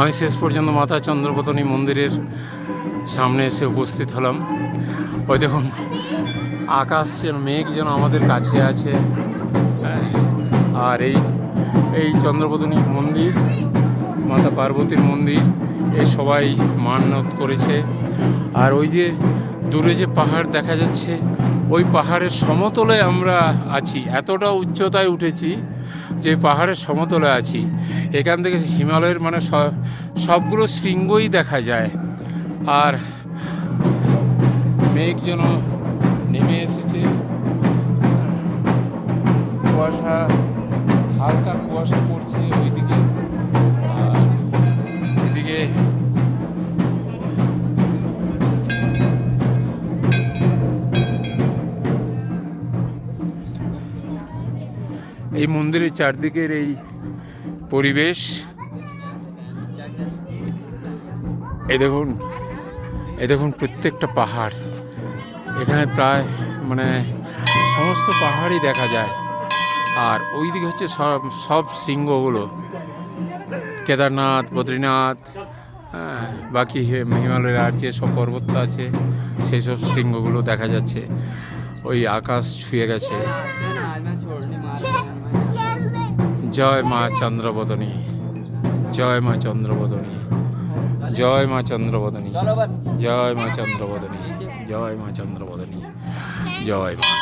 আমি শেষ পর্যন্ত মাতা চন্দ্রপতনী মন্দিরের সামনে এসে উপস্থিত হলাম। ওই দেখুন আকাশ যেন মেঘ যেন আমাদের কাছে আছে। আর এই চন্দ্রপতনী মন্দির, মাতা পার্বতীর মন্দির, এ সবাই মানত করেছে। আর ওই যে দূরে যে পাহাড় দেখা যাচ্ছে, ওই পাহাড়ের সমতলে আমরা আছি। এতটা উচ্চতায় উঠেছি যে পাহাড়ের সমতলে আছি। এখান থেকে হিমালয়ের মানে সবগুলো শৃঙ্গই দেখা যায়। আর মেঘ যেন নেমে এসেছে, কুয়াশা, হালকা কুয়াশা পড়ছে ওইদিকে। আর এদিকে এই মন্দিরের চারদিকের এই পরিবেশ, এই দেখুন প্রত্যেকটা পাহাড়, এখানে প্রায় মানে সমস্ত পাহাড়ই দেখা যায়। আর ওই দিকে হচ্ছে সব শৃঙ্গগুলো, কেদারনাথ, বদ্রীনাথ, বাকি হিমালয়ের আর যে সব পর্বত আছে সেই সব শৃঙ্গগুলো দেখা যাচ্ছে। ওই আকাশ ছুঁয়ে গেছে। জয় মা চন্দ্রবদনী, জয় মা চন্দ্রবদনী, জয় মা চন্দ্রবদনী, জয় মা চন্দ্রবদনী, জয় মা চন্দ্রবদনী, জয় মা।